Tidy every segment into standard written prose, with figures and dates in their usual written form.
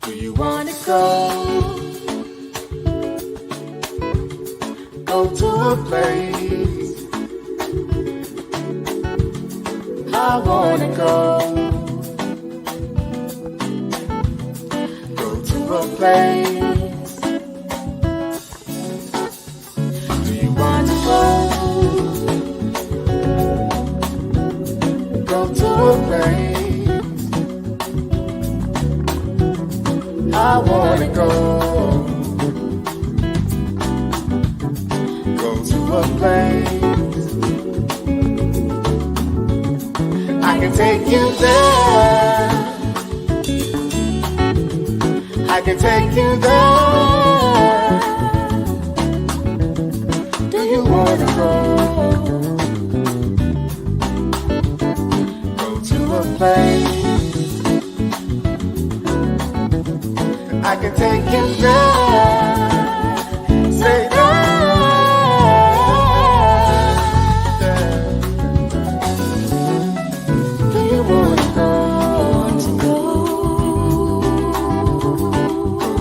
Do you wanna go to a place? I wanna go to a place. Do you wanna go to a place? I wanna go to a place. I can take you there. I can take you there. Do you wanna go to a place? I can take you there. Say do you wanna go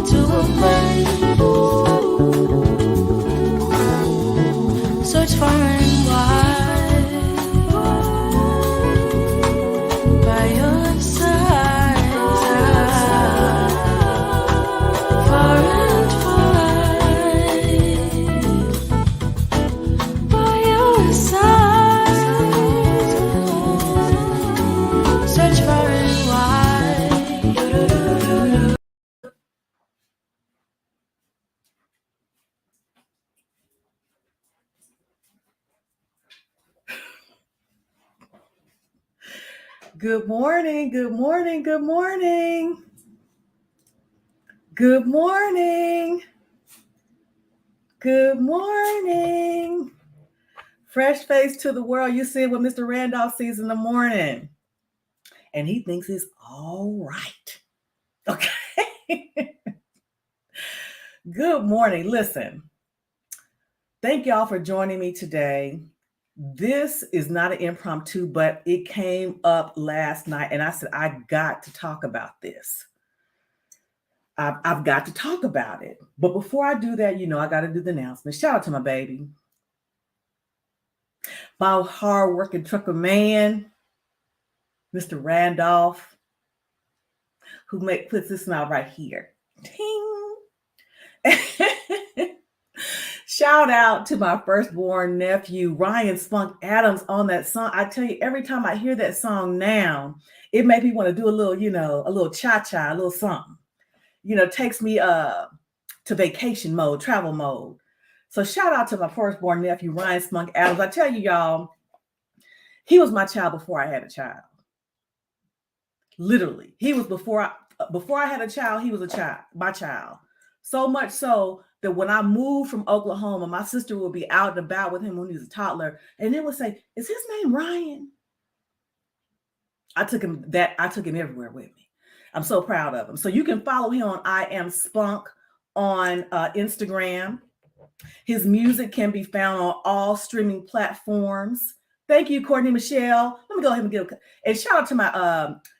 to a place? Search far and wide by your side, far and wide by your side. Search far and wide. Good morning, good morning, good morning. Good morning. Good morning. Fresh face to the world. You see what Mr. Randolph sees in the morning. And he thinks it's all right. Okay. Good morning. Listen, thank y'all for joining me today. This is not an impromptu, but it came up last night and I said, I got to talk about this. I've got to talk about it. But before I do that, I got to do the announcement. Shout out to my baby. My hard-working trucker man, Mr. Randolph, who puts this smile right here. Ting. Shout out to my firstborn nephew, Ryan Spunk Adams, on that song. I tell you, every time I hear that song now, it makes me want to do a little, a little cha-cha, a little something. Takes me to vacation mode, travel mode. So shout out to my firstborn nephew, Ryan Spunk Adams. I tell you, y'all, he was my child before I had a child. Literally, he was before I had a child, he was my child. So much so that when I moved from Oklahoma, my sister would be out and about with him when he was a toddler, and they would say, "Is his name Ryan?" I took him everywhere with me. I'm so proud of him. So you can follow him on I Am Spunk on Instagram. His music can be found on all streaming platforms. Thank you, Courtney Michelle. Let me go ahead and and shout out to my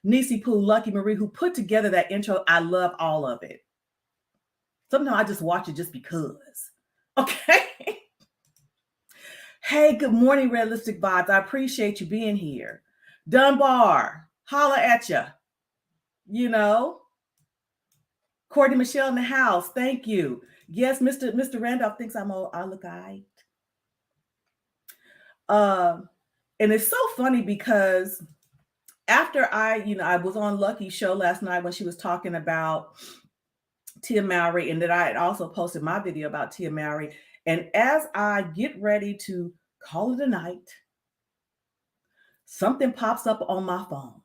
niecey Pooh, Lucky Marie, who put together that intro. I love all of it. Sometimes I just watch it just because. Okay. Hey, good morning, Realistic Vibes. I appreciate you being here. Dunbar, holla at ya. Courtney Michelle in the house. Thank you. Yes, Mr. Randolph thinks I look all right. And it's so funny because after I was on Lucky's show last night when she was talking about Tia Mowry, and that I had also posted my video about Tia Mowry. And as I get ready to call it a night, something pops up on my phone.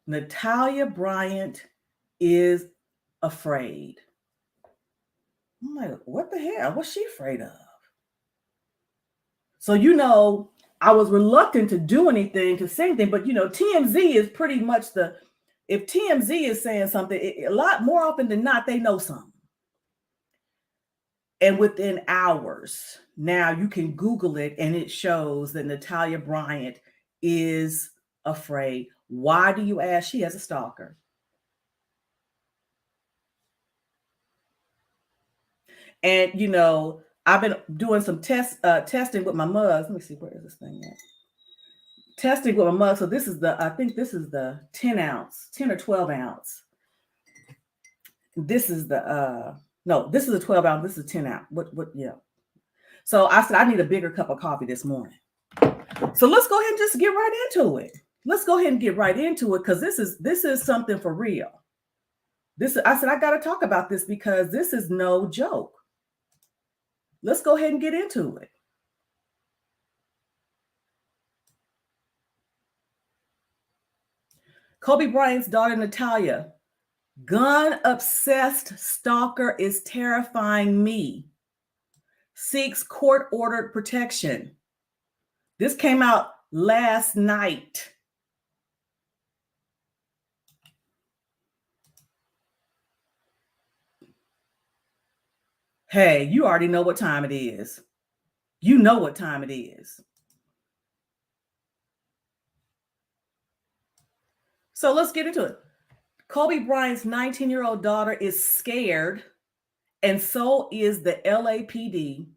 Natalia Bryant is afraid. I'm like, what the hell? What's she afraid of? So, I was reluctant to do anything, to say anything, but TMZ is pretty much if TMZ is saying something, a lot more often than not, they know something. And within hours, now you can Google it and it shows that Natalia Bryant is afraid. Why do you ask? She has a stalker. And I've been doing some testing with my mugs. Let me see, where is this thing at? Testing with my mug. So I think this is the 10 ounce, 10 or 12 ounce. This is no, this is a 12 ounce. This is a 10 ounce. Yeah. So I said, I need a bigger cup of coffee this morning. So let's go ahead and just get right into it. Let's go ahead and get right into it, because this is something for real. I said, I got to talk about this because this is no joke. Let's go ahead and get into it. Kobe Bryant's daughter, Natalia, gun-obsessed stalker is terrifying me, seeks court-ordered protection. This came out last night. Hey, you already know what time it is. You know what time it is. So let's get into it. Kobe Bryant's 19-year-old daughter is scared, and so is the LAPD.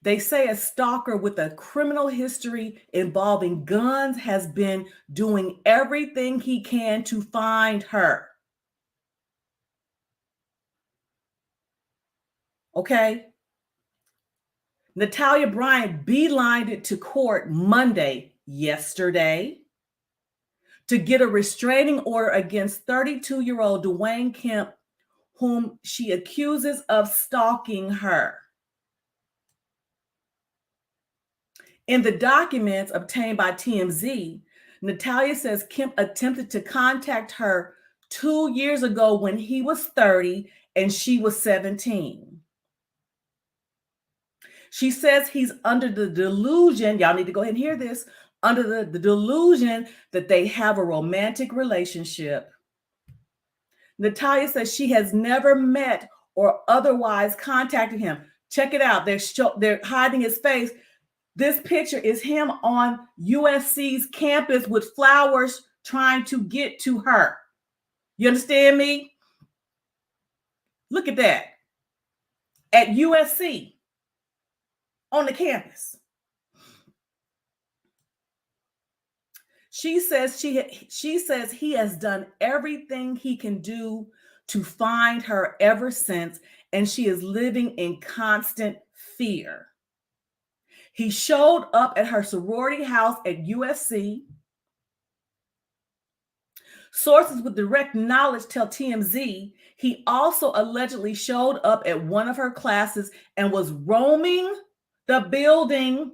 They say a stalker with a criminal history involving guns has been doing everything he can to find her. Okay? Natalia Bryant beelined it to court Monday, yesterday, to get a restraining order against 32-year-old Dwayne Kemp, whom she accuses of stalking her. In the documents obtained by TMZ, Natalia says Kemp attempted to contact her 2 years ago when he was 30 and she was 17. She says he's under the delusion, y'all need to go ahead and hear this, under the delusion that they have a romantic relationship. Natalia says she has never met or otherwise contacted him. Check it out. They're hiding his face. This picture is him on USC's campus with flowers trying to get to her. You understand me? Look at that. At USC, on the campus. She says he has done everything he can do to find her ever since, and she is living in constant fear. He showed up at her sorority house at USC. Sources with direct knowledge tell TMZ he also allegedly showed up at one of her classes and was roaming the building.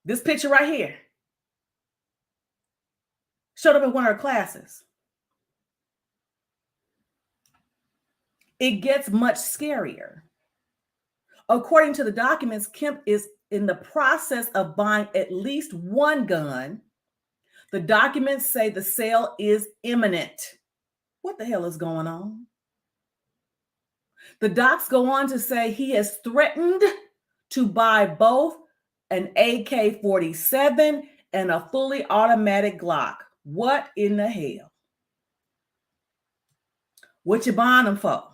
This picture right here. Showed up at one of her classes. It gets much scarier. According to the documents, Kemp is in the process of buying at least one gun. The documents say the sale is imminent. What the hell is going on? The docs go on to say he has threatened to buy both an AK-47 and a fully automatic Glock. What in the hell? What you buying them for?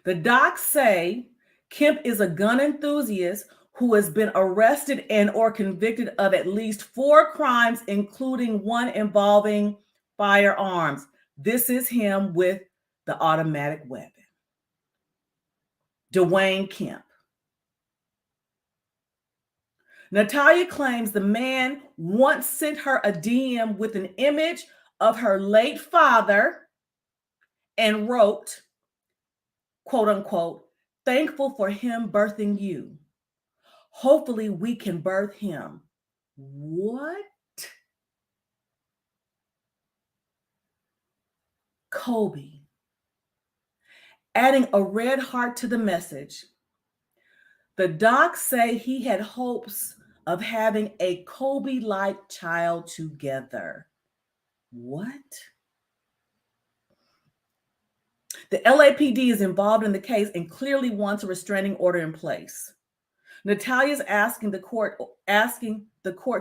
The docs say Kemp is a gun enthusiast who has been arrested and or convicted of at least 4 crimes, including one involving firearms. This is him with the automatic weapon. Dwayne Kemp. Natalia claims the man once sent her a DM with an image of her late father and wrote, quote unquote, "Thankful for him birthing you. Hopefully we can birth him." What? Kobe. Adding a red heart to the message. The docs say he had hopes of having a Kobe-like child together. What? The LAPD is involved in the case and clearly wants a restraining order in place. Natalia is asking the court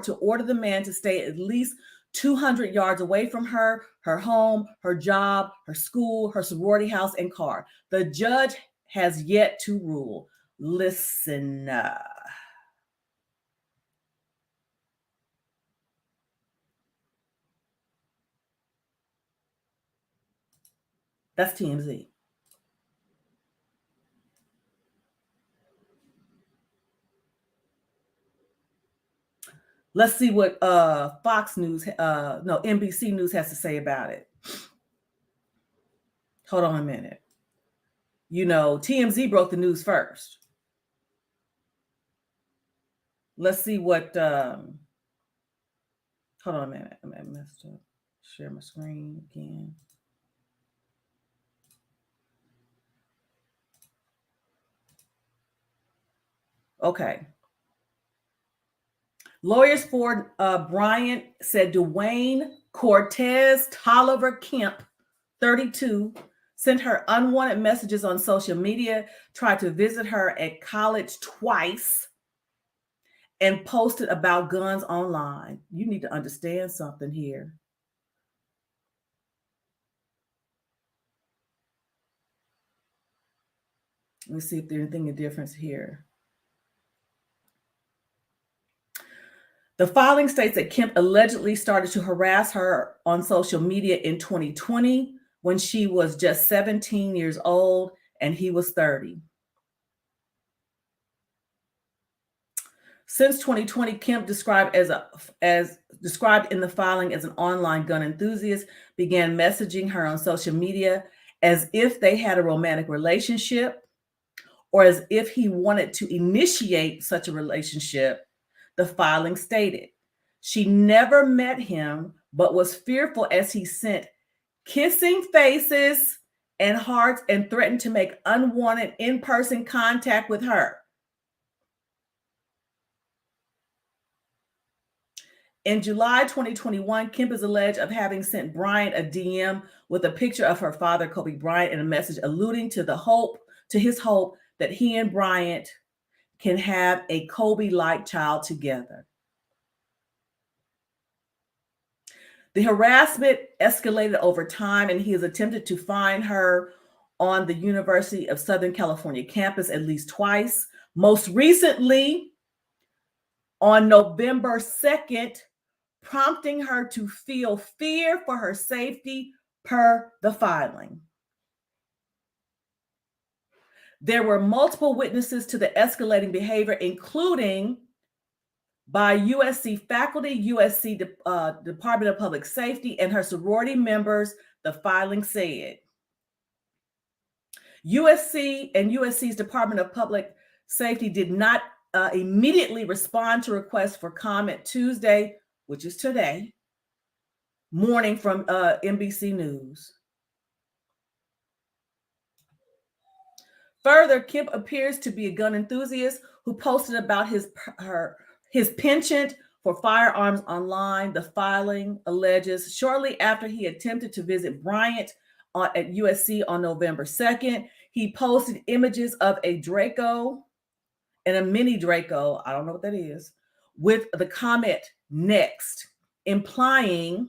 to order the man to stay at least 200 yards away from her home, her job, her school, her sorority house, and car. The judge has yet to rule. Listen. That's TMZ. Let's see what NBC News has to say about it. Hold on a minute. TMZ broke the news first. Let's see what. Hold on a minute. I messed up. Share my screen again. Okay. Lawyers for Bryant said Dwayne Cortez Tolliver Kemp, 32, sent her unwanted messages on social media, tried to visit her at college twice, and posted about guns online. You need to understand something here. Let's see if there's anything of difference here. The filing states that Kemp allegedly started to harass her on social media in 2020 when she was just 17 years old and he was 30. Since 2020, Kemp, described described in the filing as an online gun enthusiast, began messaging her on social media as if they had a romantic relationship or as if he wanted to initiate such a relationship. The filing stated she never met him, but was fearful as he sent kissing faces and hearts and threatened to make unwanted in-person contact with her. In July 2021, Kemp is alleged of having sent Bryant a DM with a picture of her father, Kobe Bryant, and a message alluding to his hope that he and Bryant can have a Kobe-like child together. The harassment escalated over time, and he has attempted to find her on the University of Southern California campus at least twice. Most recently, on November 2nd, prompting her to feel fear for her safety per the filing. There were multiple witnesses to the escalating behavior, including by USC faculty, USC Department of Public Safety, and her sorority members, the filing said. USC and USC's Department of Public Safety did not immediately respond to requests for comment Tuesday, which is today, morning from NBC News. Further, Kemp appears to be a gun enthusiast who posted about his penchant for firearms online. The filing alleges shortly after he attempted to visit Bryant at USC on November 2nd, he posted images of a Draco and a mini Draco, I don't know what that is, with the comment "next," implying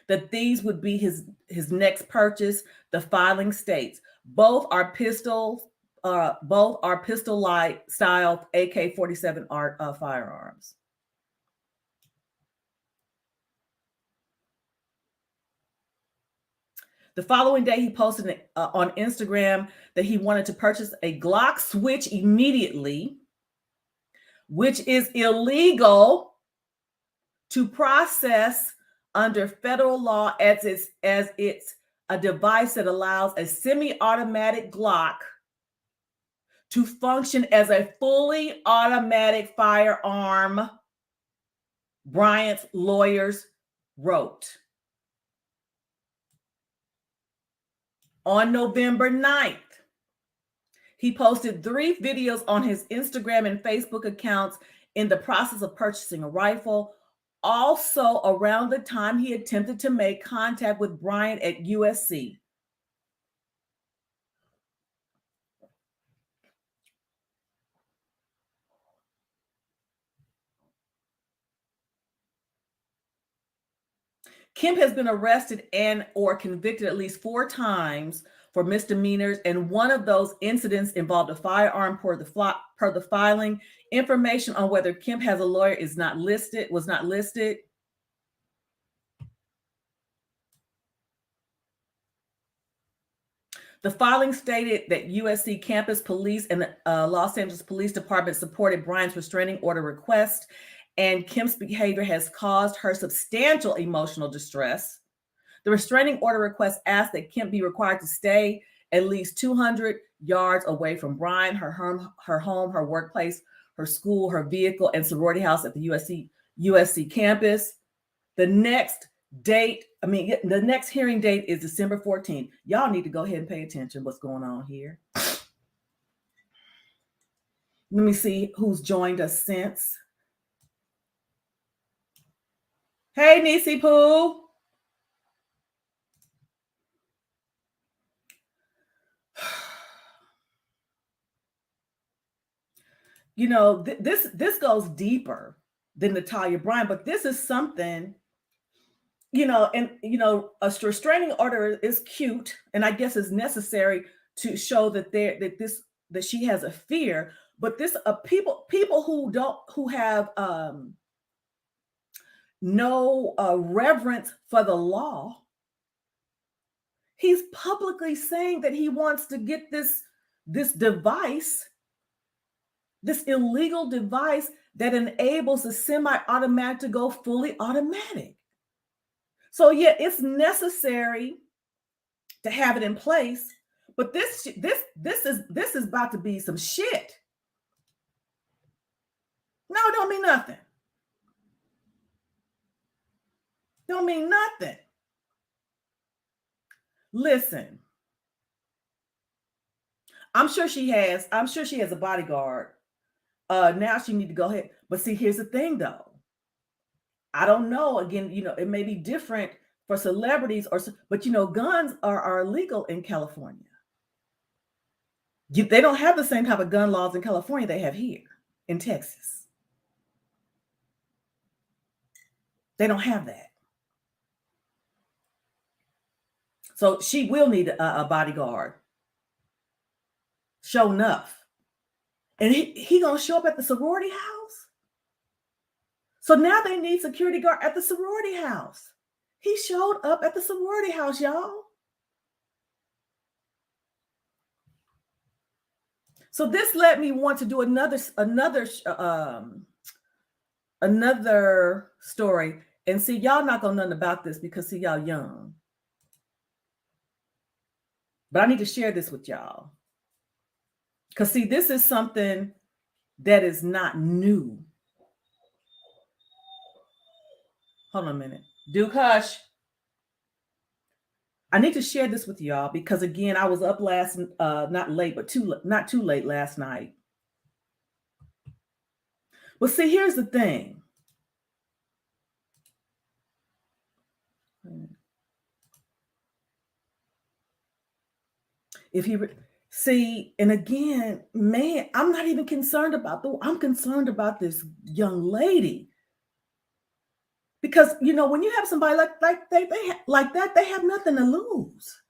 that these would be his next purchase. The filing states both are pistol-like style AK-47 firearms. The following day, he posted on Instagram that he wanted to purchase a Glock switch immediately, which is illegal to process under federal law as it's a device that allows a semi-automatic Glock to function as a fully automatic firearm, Bryant's lawyers wrote. On November 9th, he posted 3 videos on his Instagram and Facebook accounts in the process of purchasing a rifle. Also, around the time he attempted to make contact with Bryant at USC. Kemp has been arrested and or convicted at least 4 times for misdemeanors, and one of those incidents involved a firearm per the filing. Information on whether Kemp has a lawyer was not listed. The filing stated that USC campus police and the Los Angeles Police Department supported Bryant's restraining order request, and Kemp's behavior has caused her substantial emotional distress. The restraining order request asked that Kemp be required to stay at least 200 yards away from Bryant, her home, her workplace, her school, her vehicle, and sorority house at the USC campus. The next hearing date is December 14th. Y'all need to go ahead and pay attention what's going on here. Let me see who's joined us since. Hey, Nisi Pooh. You know, this goes deeper than Natalia Bryant, but this is something, you know, and you know, a restraining order is cute, and I guess is necessary to show that she has a fear. But this people who have no reverence for the law. He's publicly saying that he wants to get this device, this illegal device that enables the semi-automatic to go fully automatic. So yeah, it's necessary to have it in place, but this is about to be some shit. No, it don't mean nothing. Don't mean nothing. Listen, I'm sure she has a bodyguard. Now she need to go ahead. But see, here's the thing though. I don't know. Again, you know, it may be different for celebrities but you know, guns are illegal in California. They don't have the same type of gun laws in California they have here in Texas. They don't have that. So she will need a bodyguard. Sure enough. And he gonna show up at the sorority house. So now they need security guard at the sorority house. He showed up at the sorority house, y'all. So this led me want to do another story. And see, y'all not gonna know nothing about this because see, y'all young. But I need to share this with y'all. Because see, this is something that is not new. Hold on a minute. Duke, hush. I need to share this with y'all because again, I was up not too late last night. Well, see, here's the thing. If you see, and again, man, I'm not even concerned about I'm concerned about this young lady. Because you know, when you have somebody like that, they have nothing to lose.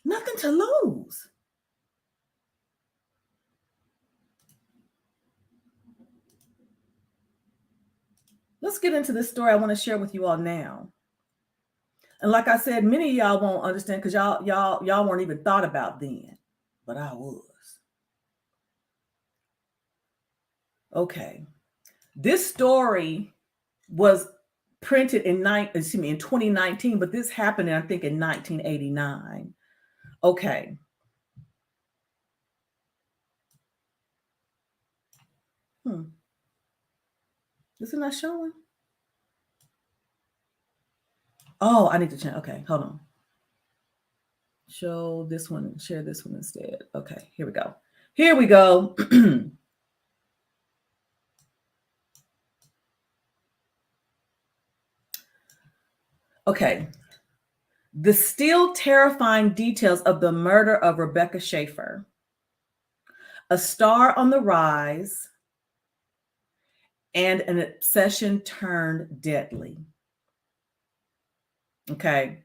Nothing to lose. Let's get into this story I want to share with you all now. And like I said, many of y'all won't understand because y'all weren't even thought about then, but I was. Okay. This story was printed in 2019, but this happened, I think, in 1989. Okay. Is it not showing? Oh, I need to change. Okay, hold on. Show this one, share this one instead. Okay, here we go. Here we go. Okay. The still terrifying details of the murder of Rebecca Schaefer, a star on the rise and an obsession turned deadly. Okay.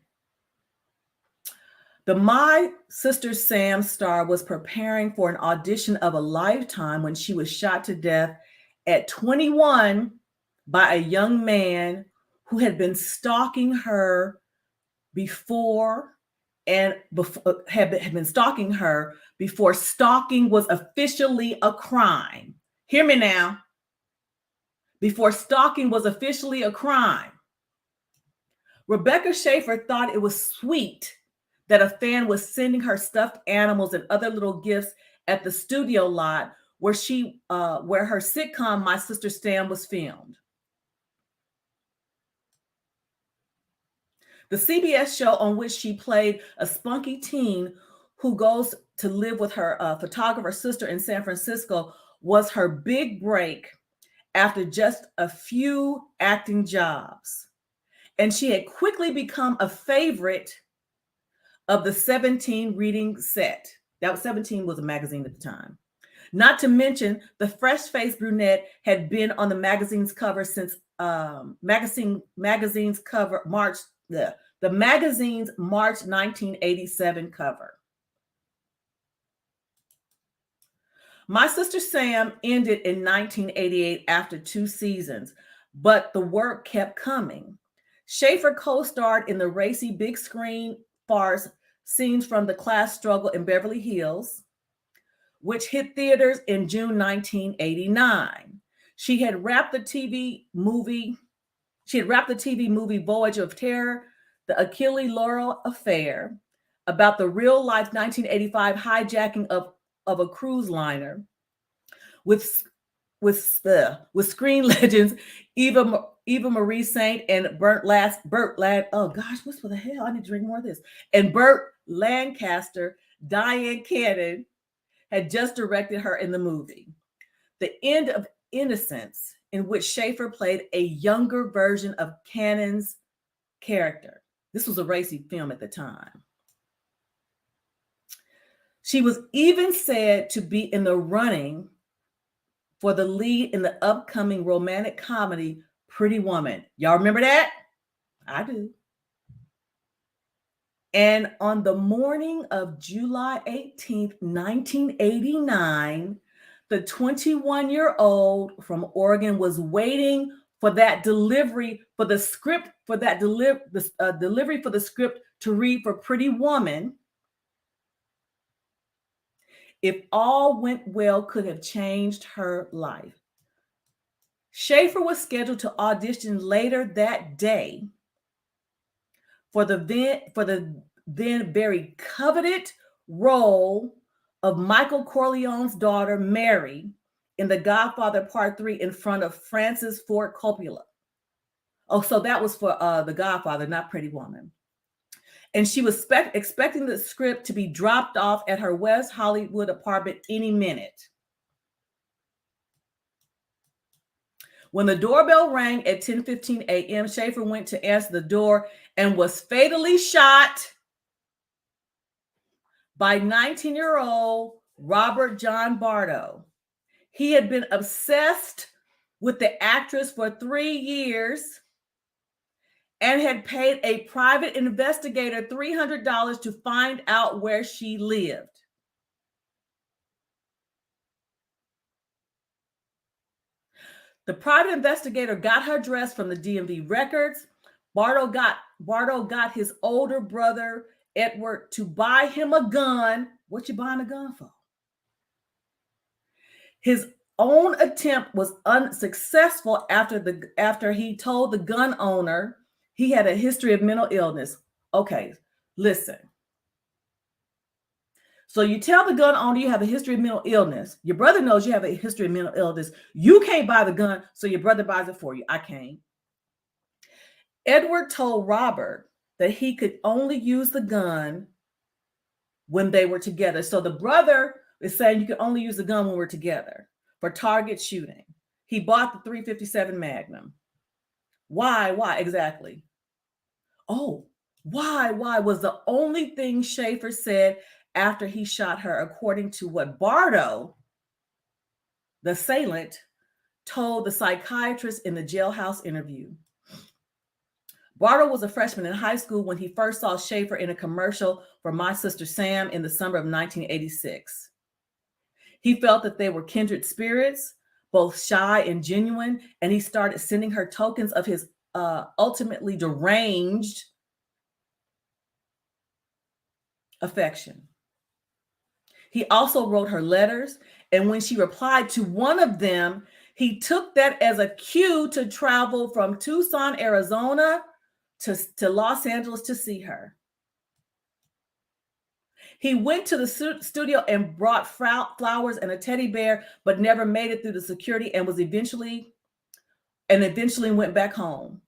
The My Sister Sam star was preparing for an audition of a lifetime when she was shot to death at 21 by a young man who had been stalking her before had been stalking her before stalking was officially a crime. Hear me now. Before stalking was officially a crime. Rebecca Schaeffer thought it was sweet that a fan was sending her stuffed animals and other little gifts at the studio lot where her sitcom My Sister Sam was filmed. The CBS show on which she played a spunky teen who goes to live with her photographer sister in San Francisco was her big break after just a few acting jobs. And she had quickly become a favorite of the 17 reading set. That was 17 was a magazine at the time. Not to mention the fresh-faced brunette had been on the magazine's cover since magazine's cover the magazine's March 1987 cover. My Sister Sam ended in 1988 after 2 seasons, but the work kept coming. Schaeffer co-starred in the racy big screen farce Scenes from the Class Struggle in Beverly Hills, which hit theaters in June 1989. She had wrapped the TV movie Voyage of Terror, the Achille Laurel affair, about the real-life 1985 hijacking of a cruise liner, with screen legends Eva Marie Saint and Burt Lancaster. Diane Cannon had just directed her in the movie. The End of Innocence, in which Schaeffer played a younger version of Cannon's character. This was a racy film at the time. She was even said to be in the running for the lead in the upcoming romantic comedy Pretty Woman. Y'all remember that? I do. And on the morning of July 18th, 1989, the 21-year-old from Oregon was waiting for that delivery for the script delivery for the script to read for Pretty Woman. If all went well, could have changed her life. Schaeffer was scheduled to audition later that day for the then very coveted role of Michael Corleone's daughter, Mary, in The Godfather Part 3 in front of Francis Ford Coppola. Oh, so that was for The Godfather, not Pretty Woman. And she was expecting the script to be dropped off at her West Hollywood apartment any minute. When the doorbell rang at 10:15 a.m., Schaeffer went to answer the door and was fatally shot by 19-year-old Robert John Bardo. He had been obsessed with the actress for 3 years and had paid a private investigator $300 to find out where she lived. The private investigator got her address from the DMV records. Bardo got his older brother, Edward, to buy him a gun. What you buying a gun for? His own attempt was unsuccessful after he told the gun owner he had a history of mental illness. Okay, listen. So you tell the gun owner you have a history of mental illness. Your brother knows you have a history of mental illness. You can't buy the gun, so your brother buys it for you. I can't. Edward told Robert that he could only use the gun when they were together. So the brother is saying you can only use the gun when we're together for target shooting. He bought the .357 Magnum. Why exactly? Oh, why was the only thing Schaeffer said after he shot her, according to what Bardo, the assailant, told the psychiatrist in the jailhouse interview. Bartle was a freshman in high school when he first saw Schaefer in a commercial for My Sister Sam in the summer of 1986. He felt that they were kindred spirits, both shy and genuine, and he started sending her tokens of his ultimately deranged affection. He also wrote her letters, and when she replied to one of them, he took that as a cue to travel from Tucson, Arizona to Los Angeles to see her. He went to the studio and brought flowers and a teddy bear, but never made it through the security and eventually went back home.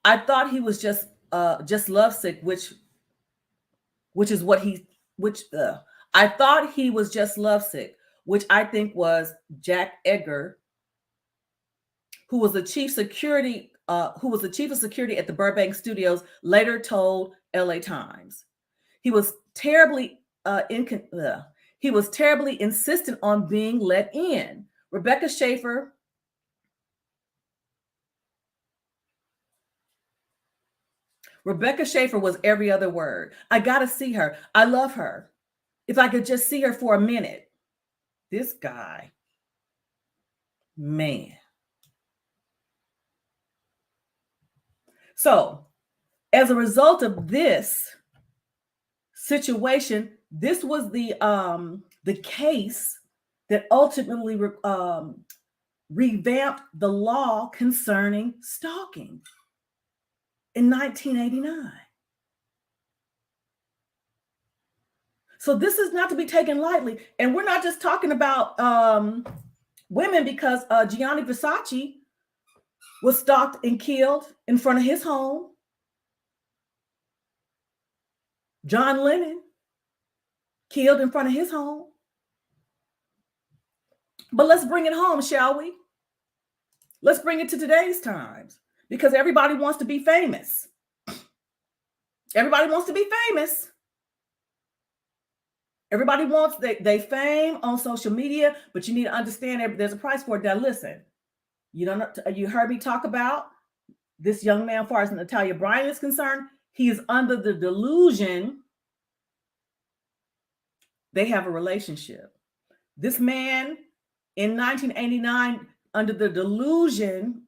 I thought he was just lovesick, I thought he was just lovesick, which I think was Jack Edgar, who was the chief of security at the Burbank studios, later told LA Times. He was terribly insistent on being let in. Rebecca Schaefer was every other word. I got to see her. I love her. If I could just see her for a minute. This guy, man. So, as a result of this situation, this was the case that ultimately revamped the law concerning stalking in 1989. So this is not to be taken lightly. And we're not just talking about women, because Gianni Versace was stalked and killed in front of his home. John Lennon killed in front of his home. But let's bring it home, shall we? Let's bring it to today's times, because everybody wants to be famous. Everybody wants to be famous. Everybody wants they fame on social media, but you need to understand there's a price for it. Now, listen, you heard me talk about this young man, as far as Natalia Bryant is concerned. He is under the delusion they have a relationship. This man in 1989, under the delusion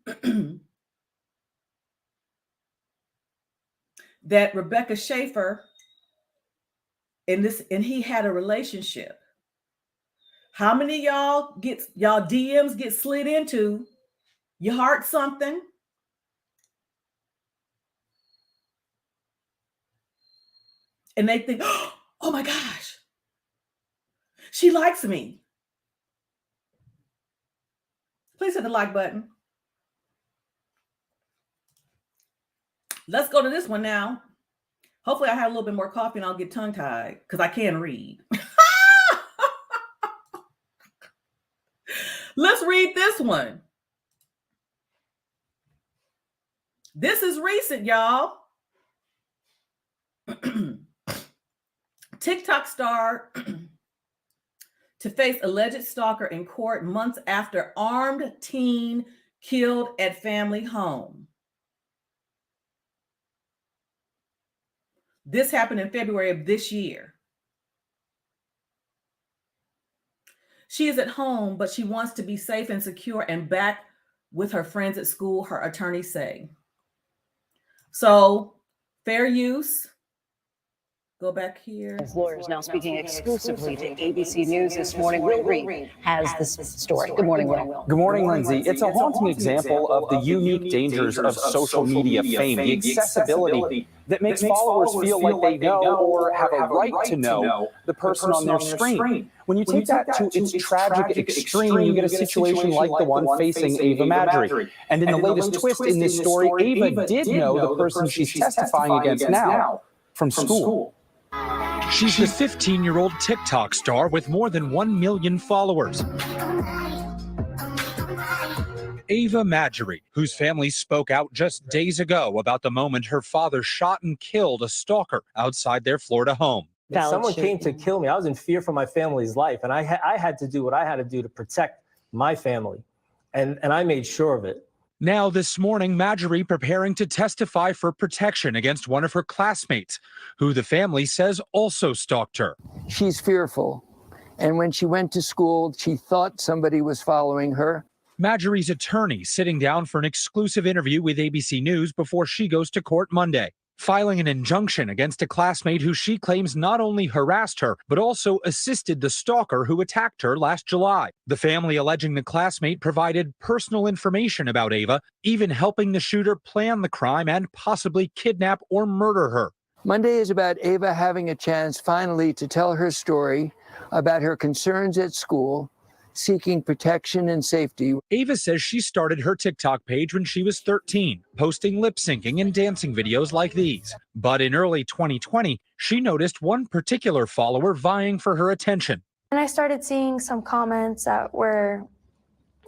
that Rebecca Schaefer and he had a relationship. How many of y'all DMs get slid into? You heart something, and they think, oh my gosh, she likes me. Please hit the like button. Let's go to this one now. Hopefully I have a little bit more coffee and I'll get tongue-tied, because I can't read. Let's read this one. This is recent, y'all. TikTok star to face alleged stalker in court months after armed teen killed at family home. This happened in February of this year. She is at home, but she wants to be safe and secure and back with her friends at school, her attorneys say. So, fair use. Go back here. His lawyers now speaking exclusively to ABC News this morning. Will Reed has this story. Good morning, Will. Good morning, Lindsay. It's a haunting example of the unique dangers of social media fame, the accessibility that makes followers feel like they know or have a right to know the person on their screen. When you take that to its tragic extreme, you get a situation like the one facing Ava Madry. And in the latest twist in this story, Ava did know the person she's testifying against now from school. She's the 15-year-old TikTok star with more than 1 million followers. Ava Madry, whose family spoke out just days ago about the moment her father shot and killed a stalker outside their Florida home. If someone came to kill me, I was in fear for my family's life, and I had to do what I had to do to protect my family, and I made sure of it. Now this morning, Marjorie preparing to testify for protection against one of her classmates, who the family says also stalked her. She's fearful. And when she went to school, she thought somebody was following her. Marjorie's attorney sitting down for an exclusive interview with ABC News before she goes to court Monday, filing an injunction against a classmate who she claims not only harassed her, but also assisted the stalker who attacked her last July. The family alleging the classmate provided personal information about Ava, even helping the shooter plan the crime and possibly kidnap or murder her. Monday is about Ava having a chance finally to tell her story about her concerns at school, seeking protection and safety. Ava says she started her TikTok page when she was 13, posting lip syncing and dancing videos like these. But in early 2020, she noticed one particular follower vying for her attention. And I started seeing some comments that were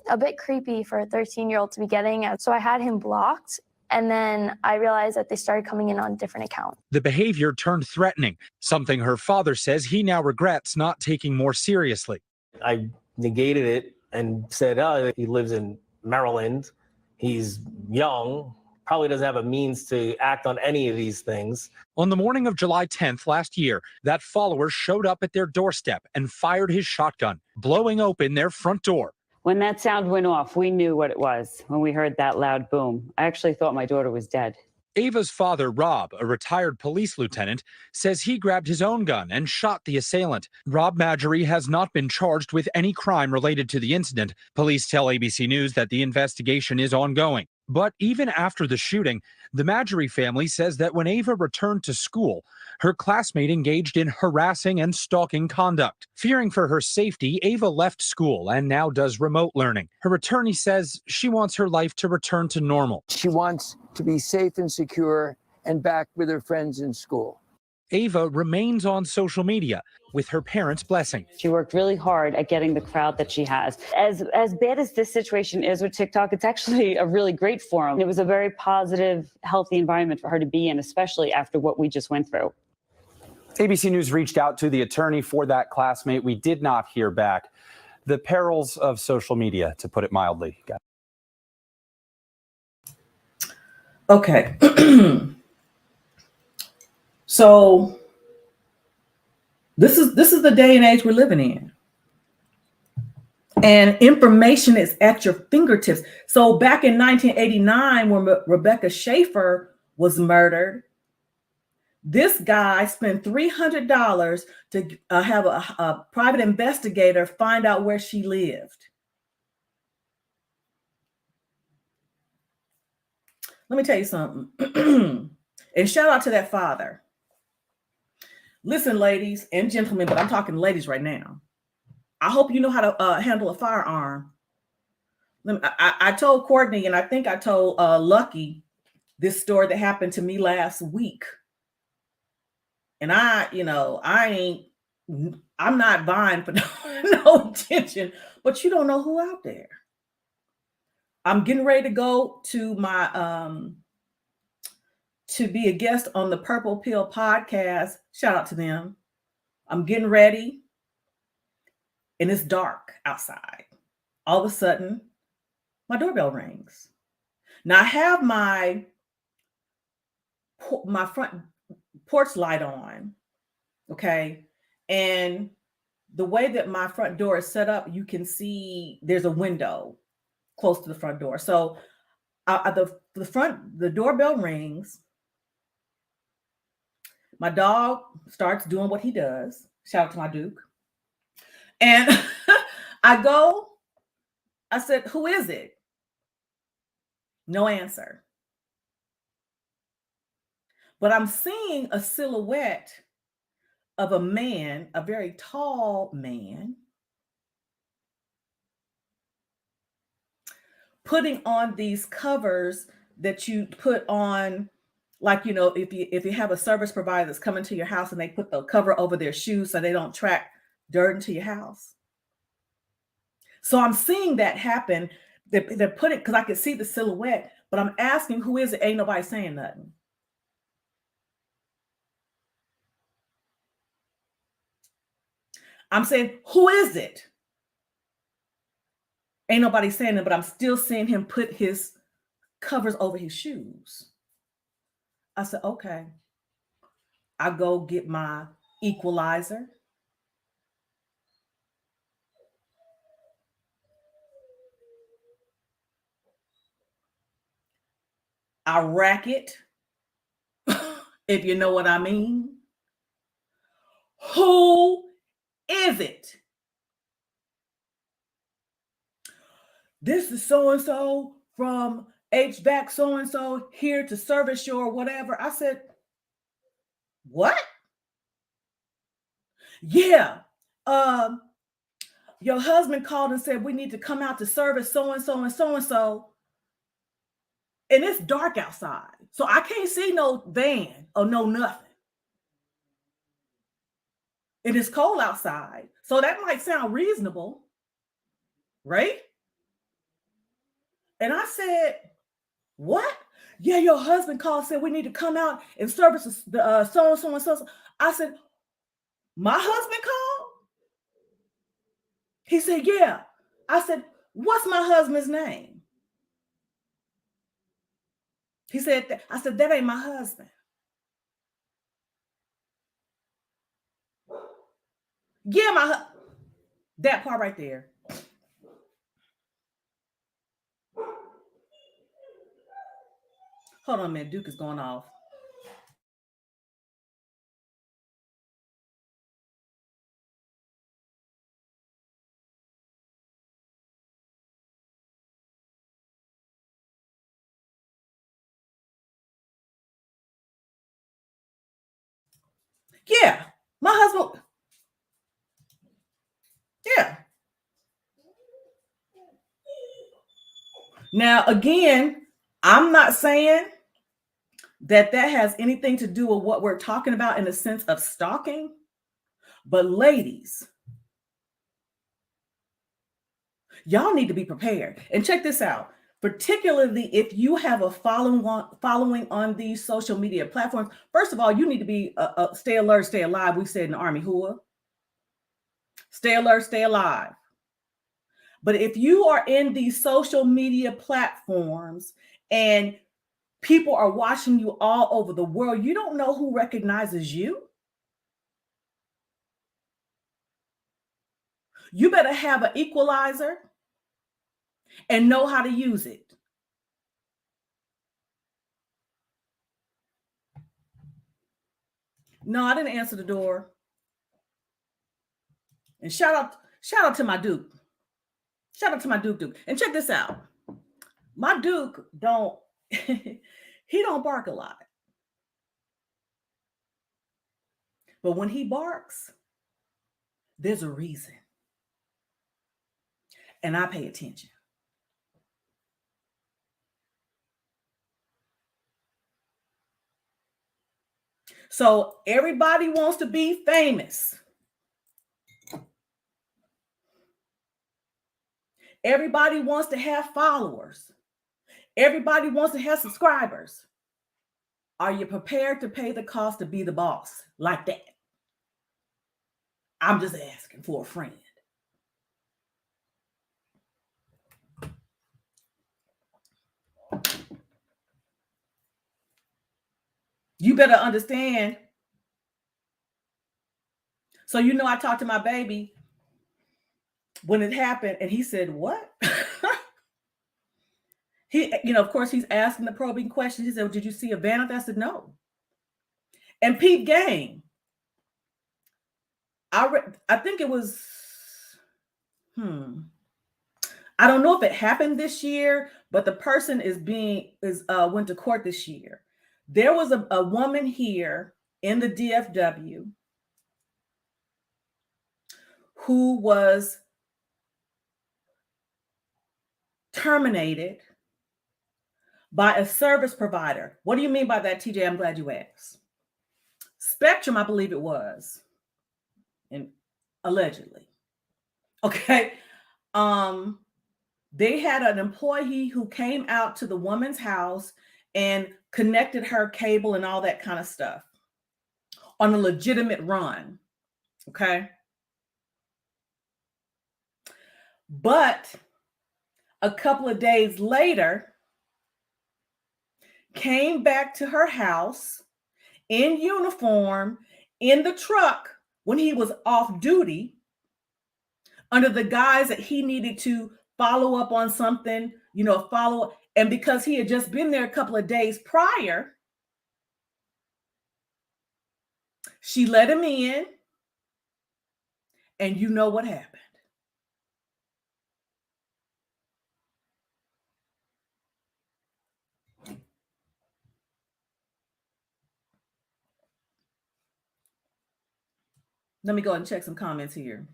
a bit creepy for a 13-year-old to be getting. So I had him blocked. And then I realized that they started coming in on different accounts. The behavior turned threatening, something her father says he now regrets not taking more seriously. I negated it and said, oh, he lives in Maryland. He's young, probably doesn't have a means to act on any of these things. On the morning of July 10th last year, that follower showed up at their doorstep and fired his shotgun, blowing open their front door. When that sound went off, we knew what it was when we heard that loud boom. I actually thought my daughter was dead. Ava's father, Rob, a retired police lieutenant, says he grabbed his own gun and shot the assailant. Rob Marjorie has not been charged with any crime related to the incident. Police tell ABC News that the investigation is ongoing. But even after the shooting, the Marjorie family says that when Ava returned to school, her classmate engaged in harassing and stalking conduct. Fearing for her safety, Ava left school and now does remote learning. Her attorney says she wants her life to return to normal. She wants to be safe and secure and back with her friends in school. Ava remains on social media with her parents' blessing. She worked really hard at getting the crowd that she has. As bad as this situation is with TikTok, it's actually a really great forum. It was a very positive, healthy environment for her to be in, especially after what we just went through. ABC News reached out to the attorney for that classmate. We did not hear back. The perils of social media, to put it mildly. Okay. So this is the day and age we're living in. And information is at your fingertips. So back in 1989, when Rebecca Schaefer was murdered, this guy spent $300 to have a private investigator find out where she lived. Let me tell you something. And shout out to that father. Listen, ladies and gentlemen, but I'm talking ladies right now. I hope you know how to handle a firearm. I told Courtney, and I think I told Lucky this story that happened to me last week. And I'm not vying for no attention, but you don't know who out there. I'm getting ready to go to my to be a guest on the Purple Pill podcast. Shout out to them. I'm getting ready, and it's dark outside. All of a sudden, my doorbell rings. Now I have my front porch light on, okay? And the way that my front door is set up, you can see there's a window close to the front door. So the doorbell rings. My dog starts doing what he does. Shout out to my Duke. And I said, who is it? No answer. But I'm seeing a silhouette of a man, a very tall man, putting on these covers that you put on, like, if you have a service provider that's coming to your house and they put the cover over their shoes so they don't track dirt into your house. So I'm seeing that happen. They're putting, because I could see the silhouette, but I'm asking, who is it? Ain't nobody saying nothing. I'm saying, who is it? Ain't nobody saying it, but I'm still seeing him put his covers over his shoes. I said, okay. I go get my equalizer. I rack it, if you know what I mean. Who is it? This is so-and-so from HVAC so-and-so here to service your whatever. I said, what? Yeah. Your husband called and said, we need to come out to service so-and-so and so-and-so. And it's dark outside. So I can't see no van or no nothing. It is cold outside. So that might sound reasonable, right? And I said, what? Yeah, your husband called, said we need to come out and service the so-and-so and so-and-so. I said, my husband called? He said, yeah. I said, what's my husband's name? He said, I said, that ain't my husband. Yeah, that part right there. Hold on a minute, Duke is going off. Yeah, my husband. Yeah. Now, again, I'm not saying that has anything to do with what we're talking about in the sense of stalking. But ladies, y'all need to be prepared. And check this out. Particularly if you have a following on these social media platforms. First of all, you need to be stay alert, stay alive. We said in the Army, whoa. Stay alert, stay alive. But if you are in these social media platforms and people are watching you all over the world, you don't know who recognizes you. You better have an equalizer and know how to use it. No, I didn't answer the door. And shout out to my Duke. Shout out to my Duke. And check this out. My Duke he don't bark a lot. But when he barks, there's a reason. And I pay attention. So everybody wants to be famous. Everybody wants to have followers. Everybody wants to have subscribers. Are you prepared to pay the cost to be the boss like that? I'm just asking for a friend. You better understand. So, I talked to my baby when it happened, and he said, what? He, of course, he's asking the probing questions. He said, well, did you see a van? I said, no. And Pete Gang, I think it was, I don't know if it happened this year, but the person went to court this year. There was a woman here in the DFW who was terminated by a service provider. What do you mean by that, TJ? I'm glad you asked. Spectrum, I believe it was, and allegedly. Okay. They had an employee who came out to the woman's house and connected her cable and all that kind of stuff on a legitimate run. Okay. But a couple of days later, came back to her house in uniform, in the truck when he was off duty, under the guise that he needed to follow up on something, follow. And because he had just been there a couple of days prior, she let him in. And you know what happened. Let me go and check some comments here.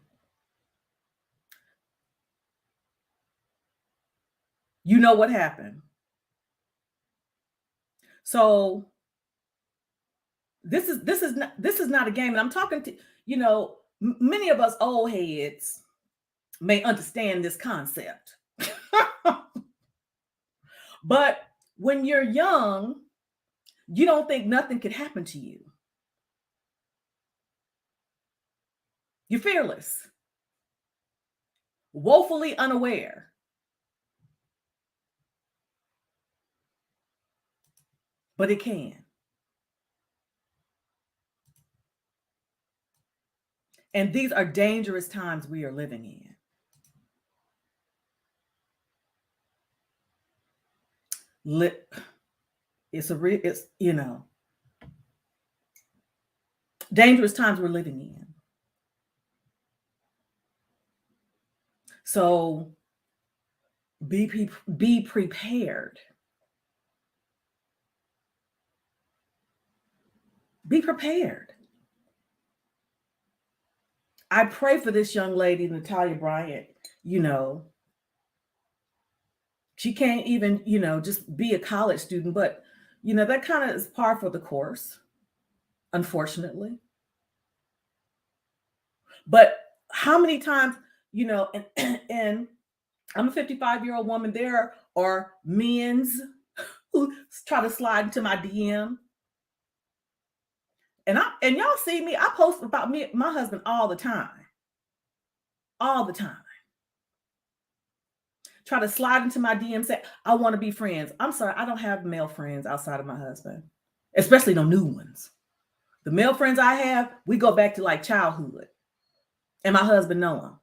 You know what happened. So this is not a game. And I'm talking to, many of us old heads may understand this concept. But when you're young, you don't think nothing could happen to you. You're fearless, woefully unaware. But it can. And these are dangerous times we are living in. It's dangerous times we're living in. So be prepared. Be prepared. I pray for this young lady, Natalia Bryant. She can't even, just be a college student, but, that kind of is par for the course, unfortunately. But how many times, and I'm a 55-year-old woman, there are men's who try to slide into my DM. And y'all see me, I post about my husband all the time. All the time. Try to slide into my DM, say, I want to be friends. I'm sorry, I don't have male friends outside of my husband, especially no new ones. The male friends I have, we go back to like childhood. And my husband know them.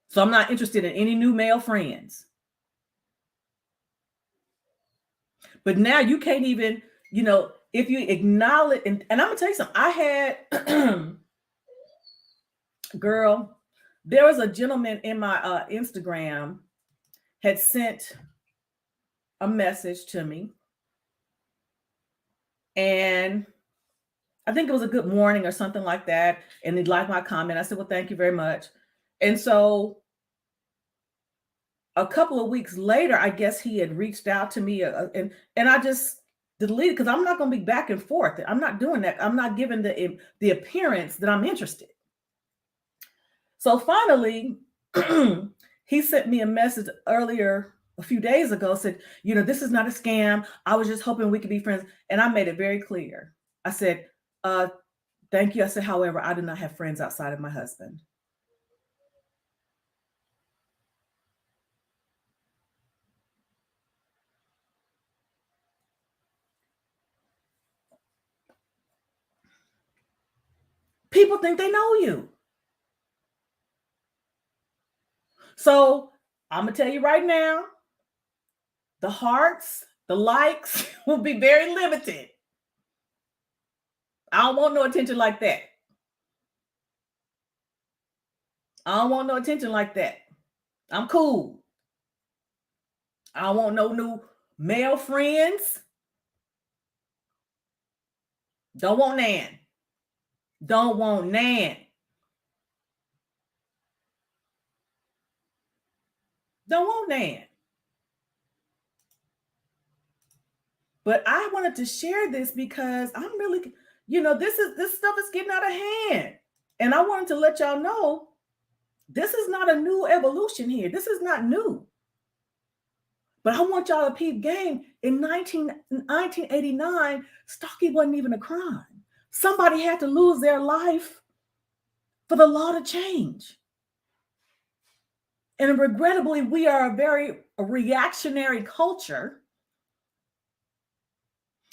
So I'm not interested in any new male friends. But now you can't even, if you acknowledge, and I'm going to tell you something. I had, girl, there was a gentleman in my Instagram had sent a message to me. And I think it was a good morning or something like that. And he liked my comment. I said, well, thank you very much. And so a couple of weeks later, I guess he had reached out to me and I just deleted because I'm not going to be back and forth. I'm not doing that. I'm not giving the appearance that I'm interested. So finally, he sent me a message earlier a few days ago, said, this is not a scam. I was just hoping we could be friends. And I made it very clear. I said, thank you. I said, however, I do not have friends outside of my husband. People think they know you. So I'm going to tell you right now, the hearts, the likes will be very limited. I don't want no attention like that. I don't want no attention like that. I'm cool. I don't want no new male friends. Don't want nan. Don't want nan. Don't want nan. But I wanted to share this because I'm really, this stuff is getting out of hand. And I wanted to let y'all know this is not a new evolution here. This is not new. But I want y'all to peep game. In 1989, stalking wasn't even a crime. Somebody had to lose their life for the law to change. And regrettably, we are a very reactionary culture.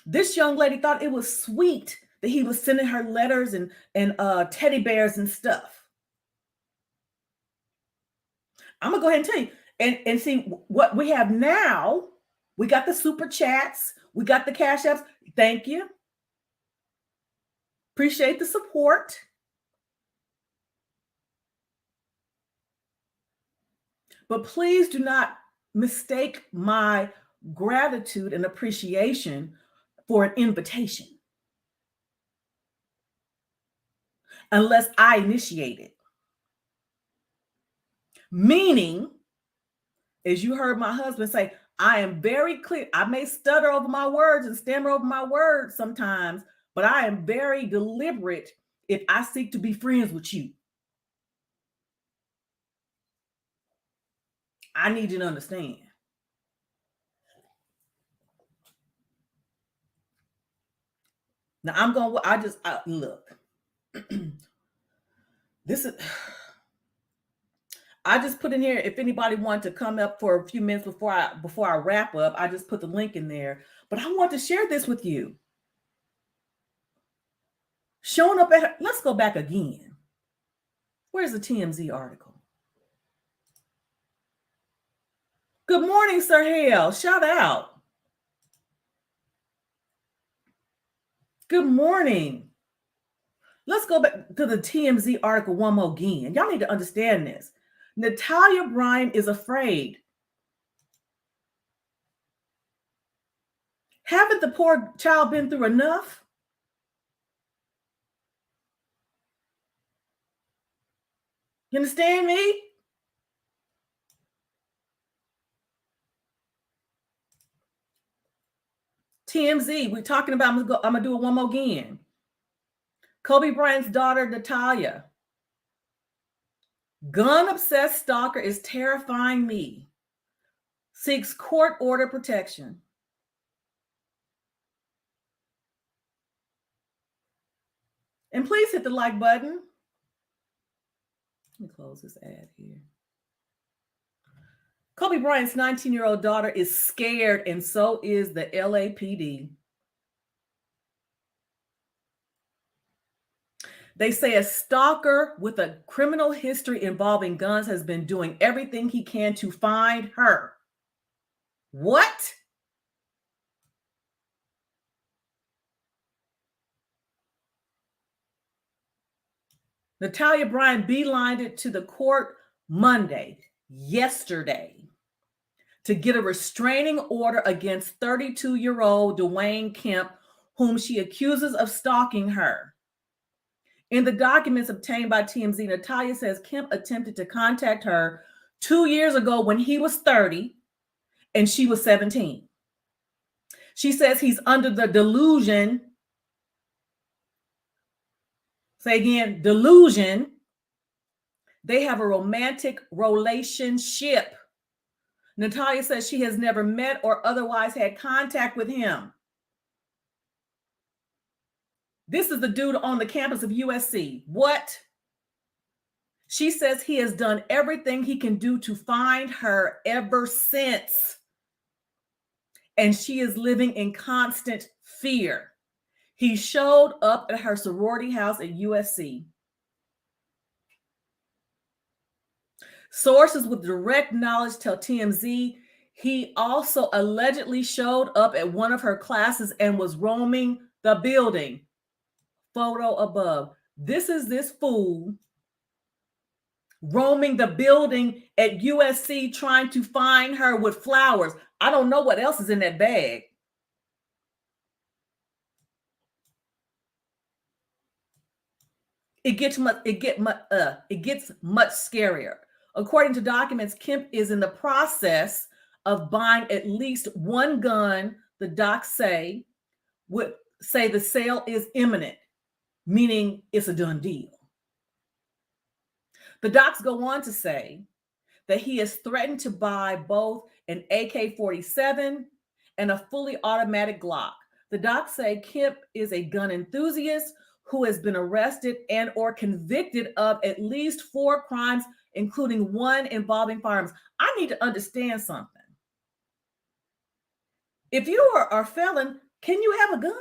This young lady thought it was sweet that he was sending her letters and teddy bears and stuff. I'm gonna go ahead and tell you and see what we have now. We got the super chats, we got the cash apps. Thank you. Appreciate the support. But please do not mistake my gratitude and appreciation for an invitation unless I initiate it. Meaning, as you heard my husband say, I am very clear. I may stutter over my words and stammer over my words sometimes, but I am very deliberate if I seek to be friends with you. I need you to understand. Now I'm going to, look, this is, I just put in here, if anybody wanted to come up for a few minutes before I wrap up, I just put the link in there, but I want to share this with you. Showing up at, let's go back again. Where's the TMZ article? Good morning, Sir Hale. Shout out. Good morning. Let's go back to the TMZ article one more again. Y'all need to understand this. Natalia Bryant is afraid. Haven't the poor child been through enough? You understand me? TMZ, we're talking about, I'm gonna do it one more again. Kobe Bryant's daughter, Natalia. Gun-obsessed stalker is terrifying me. Seeks court order protection. And please hit the like button. Let me close this ad here. Kobe Bryant's 19-year-old daughter is scared, and so is the LAPD. They say a stalker with a criminal history involving guns has been doing everything he can to find her. What? Natalia Bryant beelined it to the court Monday, yesterday, to get a restraining order against 32-year-old Dwayne Kemp, whom she accuses of stalking her. In the documents obtained by TMZ, Natalia says Kemp attempted to contact her 2 years ago when he was 30 and she was 17. She says he's under the delusion. Say again, delusion. They have a romantic relationship. Natalia says she has never met or otherwise had contact with him. This is the dude on the campus of USC. What? She says he has done everything he can do to find her ever since. And she is living in constant fear. He showed up at her sorority house at USC. Sources with direct knowledge tell TMZ he also allegedly showed up at one of her classes and was roaming the building. Photo above. This is this fool roaming the building at USC trying to find her with flowers. I don't know what else is in that bag. It gets much scarier. According to documents, Kemp is in the process of buying at least one gun. The docs say the sale is imminent, meaning it's a done deal. The docs go on to say that he has threatened to buy both an AK-47 and a fully automatic Glock. The docs say Kemp is a gun enthusiast who has been arrested and or convicted of at least 4 crimes including one involving firearms. I need to understand something. If you are a felon, can you have a gun?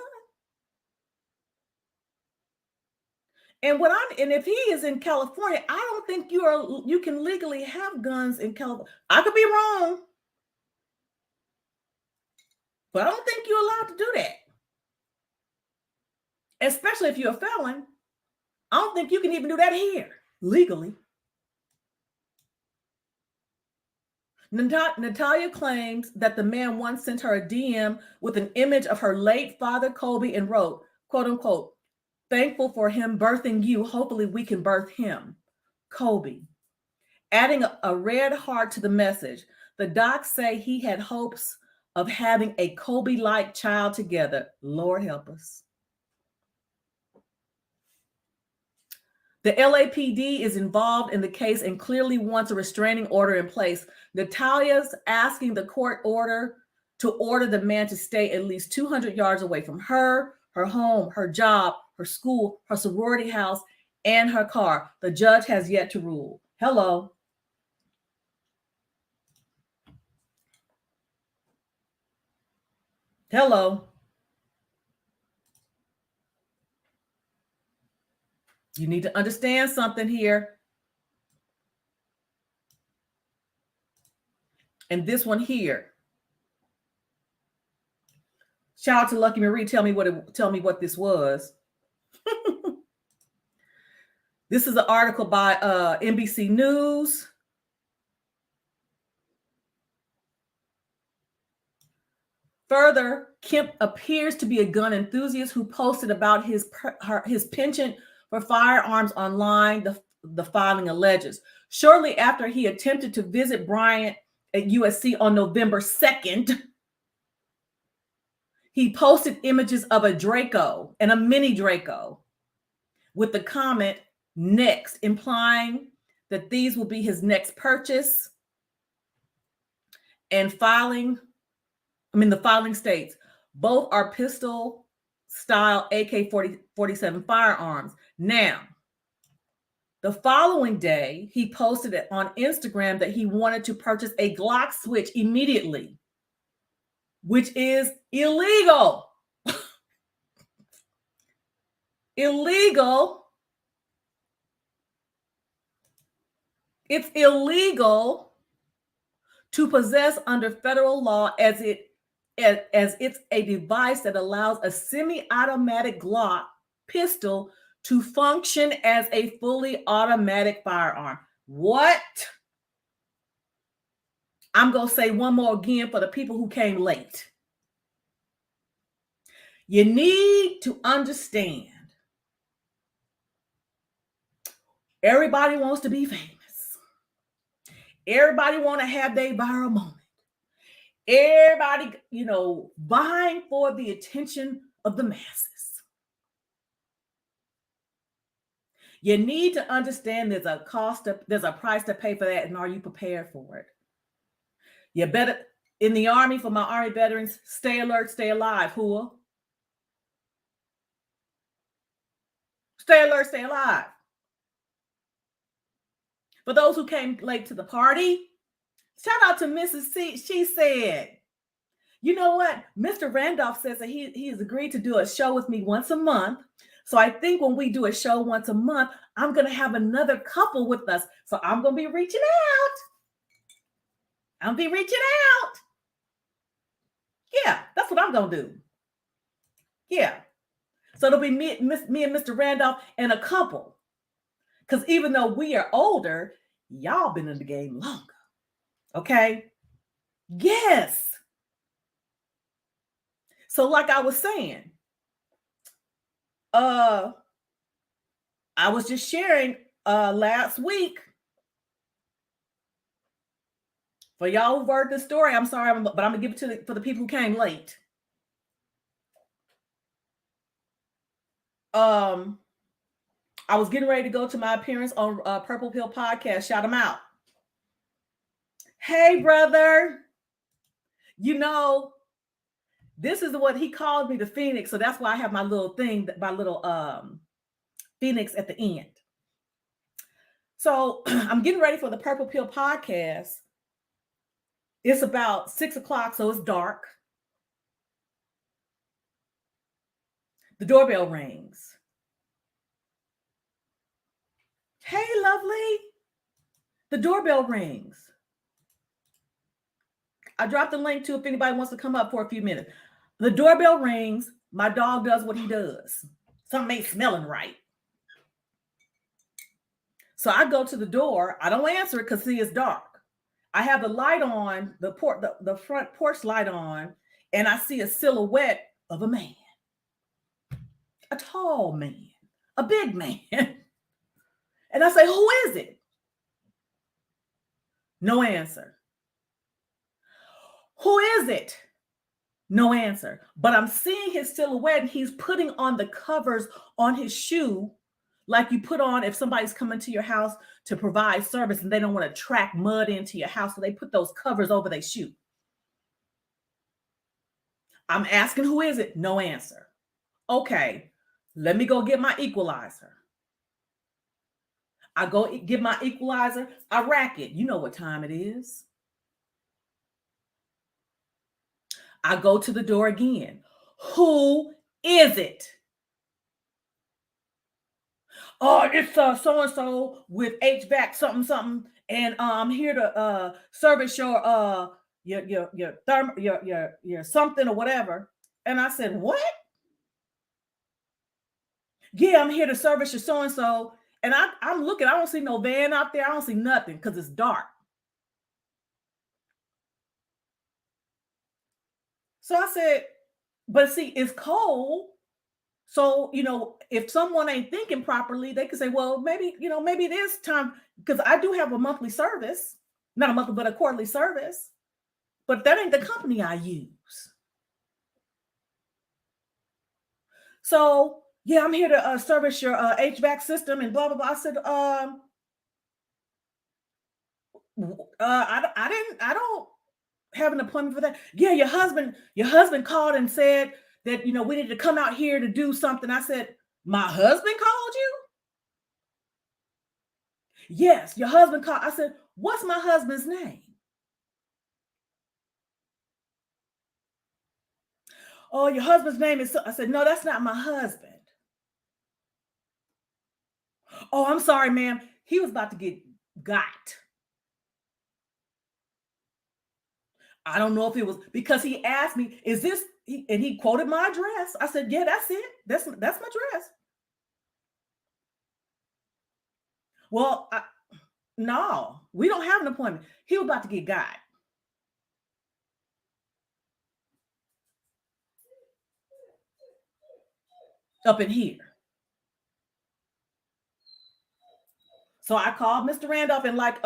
And if he is in California, I don't think you can legally have guns in California. I could be wrong, but I don't think you're allowed to do that. Especially if you're a felon. I don't think you can even do that here legally. Natalia claims that the man once sent her a DM with an image of her late father, Kobe, and wrote, quote unquote, "Thankful for him birthing you. Hopefully we can birth him, Kobe." Adding a red heart to the message, the docs say he had hopes of having a Kobe-like child together. Lord help us. The LAPD is involved in the case and clearly wants a restraining order in place. Natalia's asking the court to order the man to stay at least 200 yards away from her, her home, her job, her school, her sorority house, and her car. The judge has yet to rule. Hello. Hello. You need to understand something here. And this one here. Shout out to Lucky Marie. Tell me what this was. This is an article by NBC News. Further, Kemp appears to be a gun enthusiast who posted about his penchant for firearms online, the filing alleges. Shortly after he attempted to visit Bryant at USC on November 2nd, he posted images of a Draco and a mini Draco with the comment "next," implying that these will be his next purchase. And the filing states both are pistol style AK-47 firearms. Now, the following day, he posted it on Instagram that he wanted to purchase a Glock switch immediately, which is illegal. Illegal. It's illegal to possess under federal law as it's a device that allows a semi-automatic Glock pistol to function as a fully automatic firearm. What? I'm going to say one more again for the people who came late. You need to understand. Everybody wants to be famous. Everybody want to have their viral moment. Everybody, vying for the attention of the masses. You need to understand there's a price to pay for that, and are you prepared for it? You better, in the Army, for my Army veterans, stay alert, stay alive, whoa. Stay alert, stay alive. For those who came late to the party, shout out to Mrs. C. She said, you know what? Mr. Randolph says that he has agreed to do a show with me once a month. So I think when we do a show once a month, I'm going to have another couple with us. So I'm going to be reaching out. Yeah, that's what I'm going to do. Yeah. So it'll be me and Mr. Randolph and a couple. Because even though we are older, y'all been in the game longer. Okay? Yes. So like I was saying, I was just sharing last week. For y'all who've heard this story, I'm sorry, but I'm going to give it for the people who came late. I was getting ready to go to my appearance on Purple Pill Podcast. Shout them out. Hey, brother. This is what he called me, the Phoenix. So that's why I have my little thing, my little Phoenix at the end. So I'm getting ready for the Purple Pill podcast. It's about 6 o'clock, so it's dark. The doorbell rings. Hey, lovely. The doorbell rings. I dropped the link to if anybody wants to come up for a few minutes. The doorbell rings. My dog does what he does. Something ain't smelling right. So I go to the door. I don't answer it because see, it's dark. I have the light on, the front porch light on, and I see a silhouette of a man. A tall man, a big man. And I say, who is it? No answer. Who is it? No answer. But I'm seeing his silhouette and he's putting on the covers on his shoe like you put on if somebody's coming to your house to provide service and they don't want to track mud into your house. So they put those covers over their shoe. I'm asking, who is it? No answer. Okay, let me go get my equalizer. I go get my equalizer. I rack it. You know what time it is. I go to the door again. Who is it? Oh, it's so-and-so with HVAC something, and I'm here to service your something or whatever. And I said, what? Yeah, I'm here to service your so-and-so. And I'm looking, I don't see no van out there. I don't see nothing because it's dark. So I said, but see, it's cold. So, if someone ain't thinking properly, they could say, well, maybe it is time, because I do have a monthly service, not a monthly, but a quarterly service. But that ain't the company I use. So, yeah, I'm here to service your HVAC system and blah, blah, blah. I said, I don't have an appointment for that. Yeah, your husband called and said that, we need to come out here to do something. I said, my husband called you? Yes, your husband called. I said, what's my husband's name? Oh, your husband's name is, I said, no, that's not my husband. Oh, I'm sorry, ma'am. He was about to get got. I don't know if it was because he asked me, is this, and he quoted my address. I said, yeah, that's it. That's my address. Well, no, we don't have an appointment. He was about to get got. Up in here. So I called Mr. Randolph and like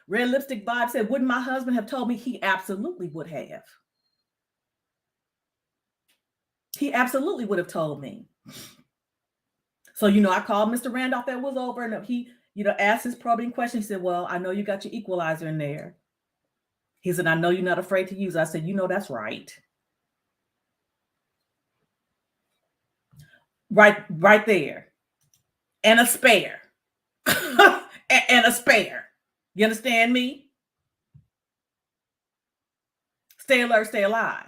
Red Lipstick Vibe said, wouldn't my husband have told me? He absolutely would have. He absolutely would have told me. So, I called Mr. Randolph that was over and he, asked his probing question. He said, well, I know you got your equalizer in there. He said, I know you're not afraid to use it. I said, that's right. Right there. And a spare. and a spare. You understand me? Stay alert, stay alive.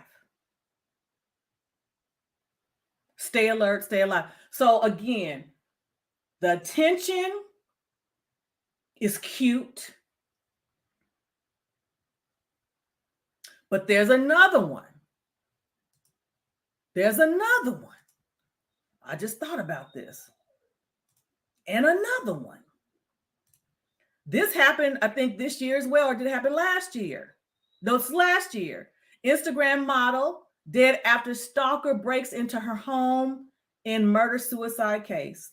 Stay alert, stay alive. So again, the attention is cute. But there's another one. There's another one. I just thought about this. And another one. This happened, I think, this year as well, or did it happen last year? No, it's last year. Instagram model dead after stalker breaks into her home in murder-suicide case.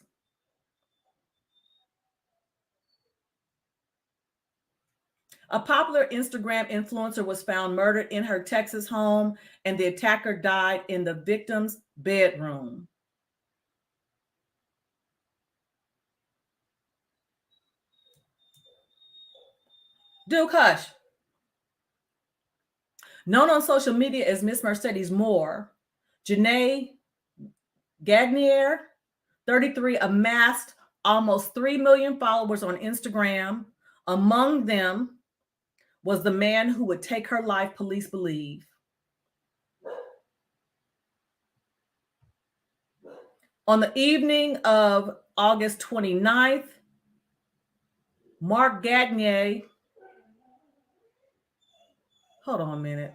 A popular Instagram influencer was found murdered in her Texas home, and the attacker died in the victim's bedroom. Duke, hush. Known on social media as Miss Mercedes Moore, Janae Gagnier, 33, amassed almost 3 million followers on Instagram. Among them was the man who would take her life, police believe. On the evening of August 29th, Mark Gagnier, hold on a minute.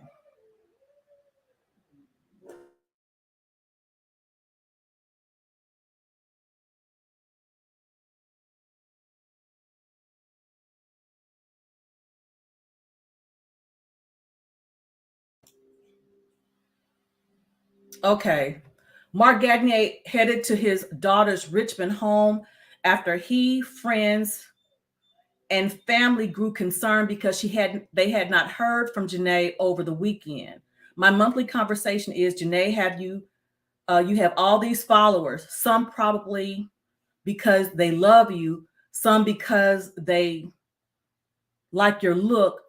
Okay. Mark Gagnier headed to his daughter's Richmond home after he, friends, and family grew concerned because they had not heard from Janae over the weekend. My monthly conversation is, Janae, you have all these followers, some probably because they love you, some because they like your look,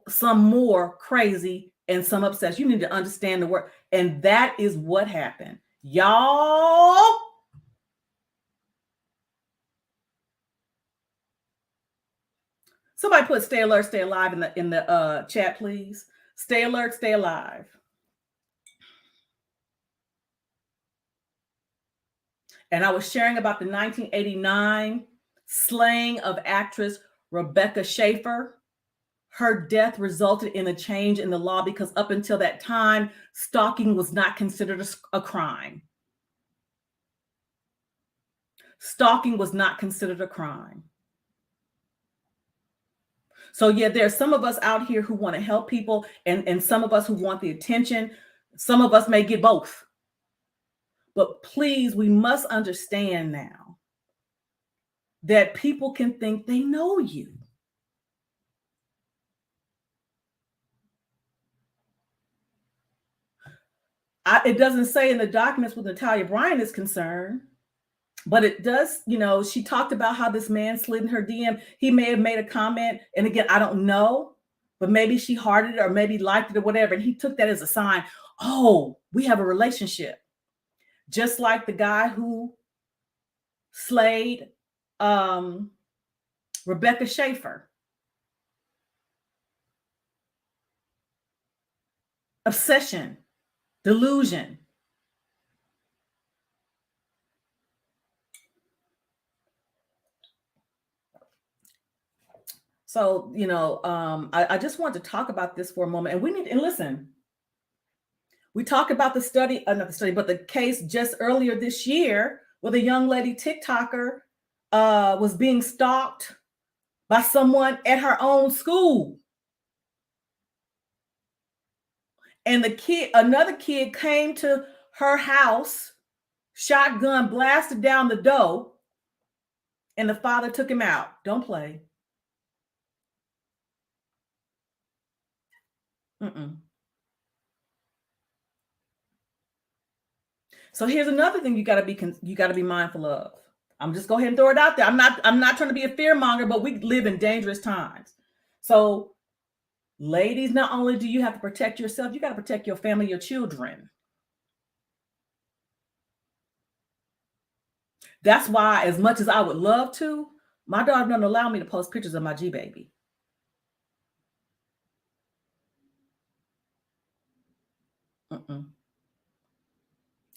some more crazy, and some obsessed. You need to understand the word. And that is what happened. Y'all. Somebody put stay alert, stay alive in the chat, please. Stay alert, stay alive. And I was sharing about the 1989 slaying of actress Rebecca Schaefer. Her death resulted in a change in the law because up until that time, stalking was not considered a crime. Stalking was not considered a crime. So yeah, there's some of us out here who want to help people and some of us who want the attention. Some of us may get both. But please, we must understand now that people can think they know you. It doesn't say in the documents with Natalia Bryant is concerned, but it does, she talked about how this man slid in her DM. He may have made a comment, and again, I don't know, but maybe she hearted it or maybe liked it or whatever, and he took that as a sign, oh, we have a relationship. Just like the guy who slayed Rebecca Schaefer. Obsession, delusion. So, I just want to talk about this for a moment. And listen, we talked about the study, not the study, but the case just earlier this year where the young lady TikToker was being stalked by someone at her own school. And another kid came to her house, shotgun blasted down the door, and the father took him out. Don't play. So here's another thing you got to be mindful of. I'm just go ahead and throw it out there. I'm not trying to be a fear monger, but we live in dangerous times. So ladies, not only do you have to protect yourself, you got to protect your family, your children. That's why, as much as I would love to, my daughter doesn't allow me to post pictures of my G baby.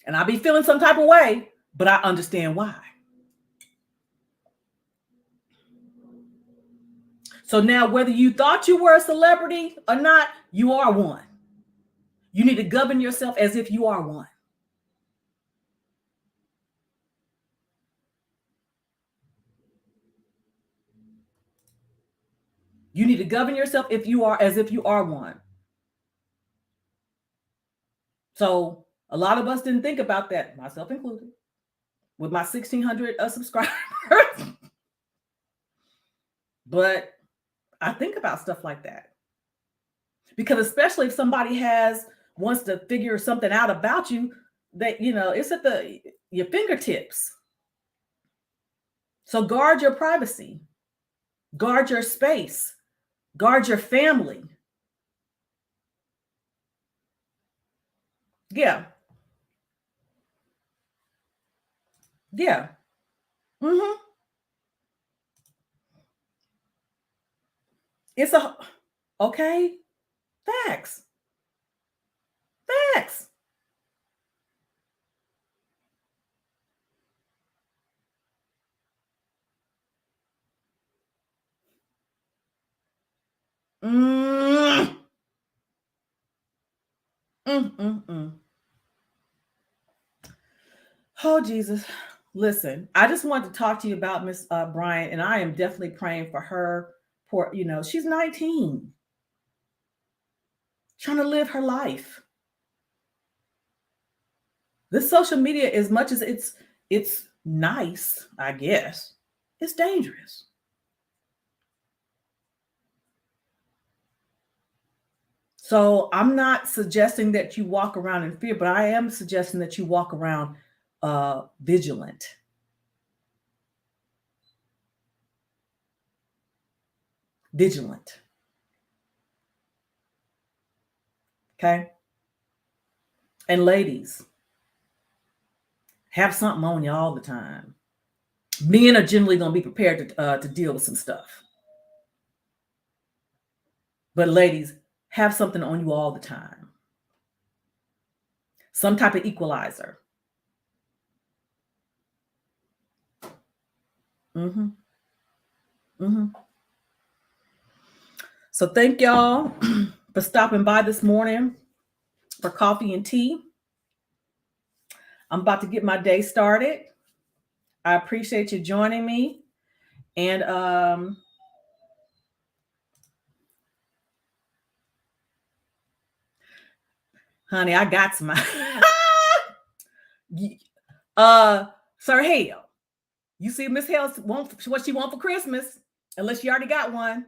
And I be feeling some type of way, but I understand why. So now, whether you thought you were a celebrity or not, you are one. You need to govern yourself as if you are one. You need to govern yourself as if you are one. So a lot of us didn't think about that, myself included, with my 1,600 subscribers. But I think about stuff like that. Because especially if somebody wants to figure something out about you, that it's at your fingertips. So guard your privacy, guard your space, guard your family. Yeah. It's a okay. Facts. Facts. Mm. Oh, Jesus. Listen, I just wanted to talk to you about Miss Bryant, and I am definitely praying for her. Poor, she's 19, trying to live her life. This social media, as much as it's nice, I guess, it's dangerous. So I'm not suggesting that you walk around in fear, but I am suggesting that you walk around vigilant. Vigilant. Okay. And ladies, have something on you all the time. Men are generally going to be prepared to deal with some stuff. But ladies, have something on you all the time. Some type of equalizer. So thank y'all for stopping by this morning for coffee and tea. I'm about to get my day started. I appreciate you joining me. And honey, I got some. Sir Hale, you see Miss Hale want what she want for Christmas, unless she already got one.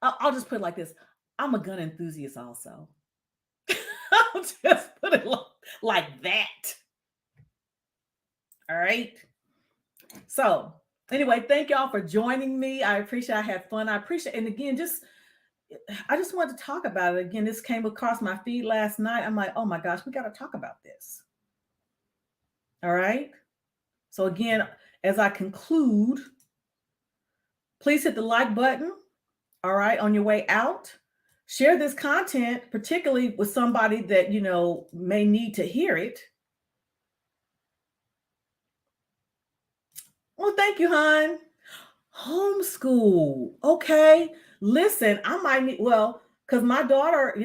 I'll just put it like this. I'm a gun enthusiast also. I'll just put it like that. All right. So anyway, thank y'all for joining me. I appreciate I had fun. I appreciate, and again, I just wanted to talk about it. Again, this came across my feed last night. I'm like, oh my gosh, we got to talk about this. All right. So again, as I conclude, please hit the like button. All right. On your way out, share this content, particularly with somebody that, may need to hear it. Well, thank you, hon. Homeschool. Okay. Listen, I might need, because my daughter,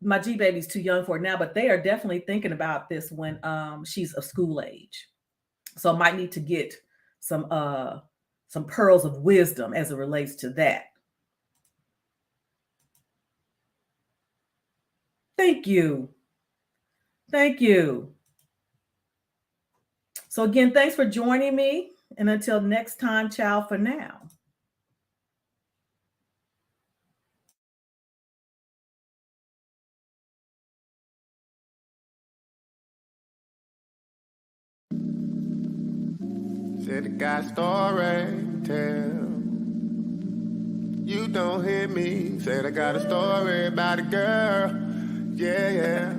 my G baby's too young for it now, but they are definitely thinking about this when she's of school age. So I might need to get some pearls of wisdom as it relates to that. Thank you. Thank you. So again, thanks for joining me. And until next time, ciao for now. Said I got a story to tell. You don't hear me. Said I got a story about a girl. Yeah.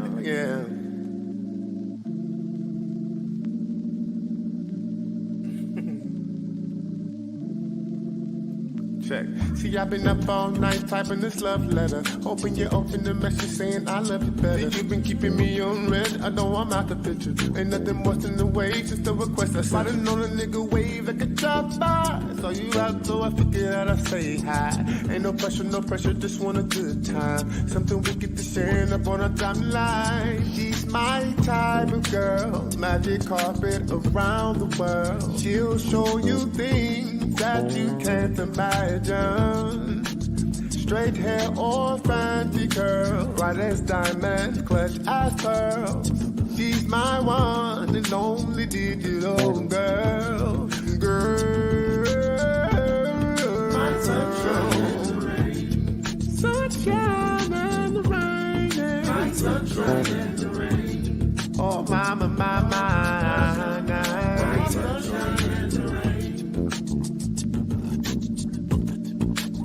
Check. See, I've been up all night typing this love letter. Hoping you open the message saying I love you better. You've been keeping me on red. I know I'm out the picture. Ain't nothing worse than the wave, just a request. I sliding on a nigga wave like a drop by. Saw you out, so I figured out I'd say hi. Ain't no pressure, just want a good time. Something we get to share up on a timeline. She's my type of girl. Magic carpet around the world. She'll show you things that you can't imagine. Straight hair or fancy curl, bright as diamonds, clutch as pearls. She's my one and only digital girl. My sunshine in the rain. Sunshine in the rain. My sunshine in the rain. Oh, my. My sunshine in the rain.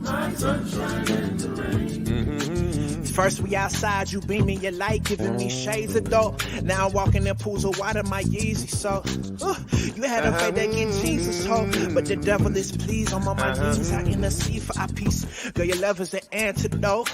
My sunshine in the rain. First we outside, you beaming your light, giving me shades of dope. Now I'm walking in pools of water, my Yeezy. So you had a faith that get Jesus hope, but the devil is pleased. I'm on my knees, I intercede for our peace. Girl, your love is the antidote.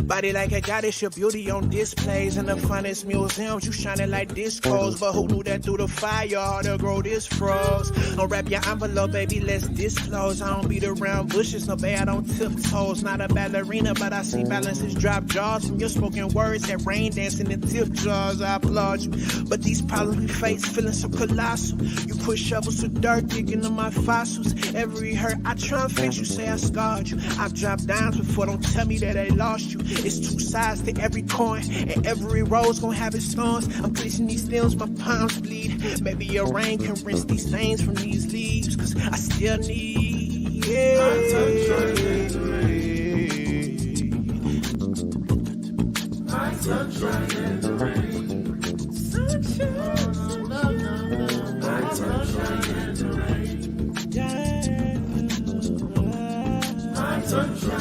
Body like a goddess, your beauty on displays in the finest museums. You shining like discos, but who knew that through the fire hard to grow this froze? Don't wrap your envelope, baby, let's disclose. I don't beat around bushes, no babe, I don't tiptoes. Not a ballerina, but I see balances drop jaws from your spoken words that rain dancing in tip jars. I applaud you, but these problems we face feeling so colossal. You push shovels with dirt, digging in my fossils. Every hurt I try and fix, you say I scarred you. I've dropped dimes before, don't tell me that I lost you. It's two sides to every coin, and every road's gonna have its thorns. I'm clenching these stems, my palms bleed. Maybe your rain can rinse these stains from these leaves, cause I still need my touch on the rain. My touch on the rain. My touch on the rain. My touch on